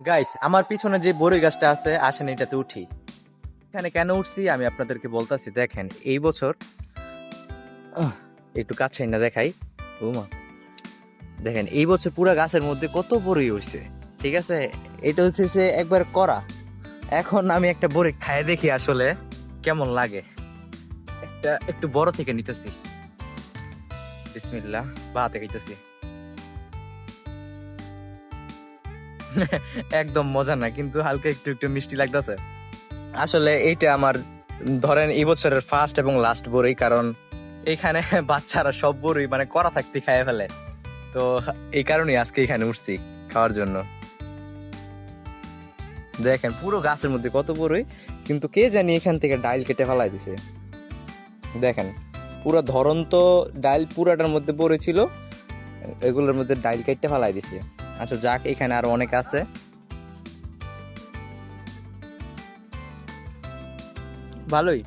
Guys, আমার পিছনে যে বড়ই গাছটা আছে, আসেন এটাতে উঠি। এখানে কেন উঠছি আমি আপনাদেরকে বলতাছি। দেখেন এই বছর আহ, একটু কাছে না দেখাই। ওমা, দেখেন এই বছর পুরা গাছের মধ্যে কত বড়ই উঠছে। ঠিক আছে, এটা হচ্ছে যে একবার করা। এখন আমি একটা বড়ি খায় দেখি আসলে কেমন লাগে। একটা একটু বড় থেকে নিতেছি। বিসমিল্লাহ, বাতে খাইতেছি। একদম মজা না, কিন্তু হালকা একটু একটু মিষ্টি লাগতেছে। আসলে এইটা আমার ধরেন এই বছরের ফার্স্ট এবং লাস্ট বড়ি, কারণ এখানে বাচ্চারা সব বড়ি মানে করা থাকতে খায় ফেলে। তো এই কারণেই আজকে এখানে উঠছি খাওয়ার জন্য। দেখেন পুরো গাছের মধ্যে কত বড়ই, কিন্তু কে জানি এখান থেকে ডাইল কেটে ফেলাই দিছে। দেখেন পুরো ধরন্ত ডাইল পুরাটার মধ্যে বড়ি ছিল, এগুলোর মধ্যে ডাইল কেটে ফেলাই দিছে। আচ্ছা যাক, এখানে আরো অনেক আছে, ভালোই।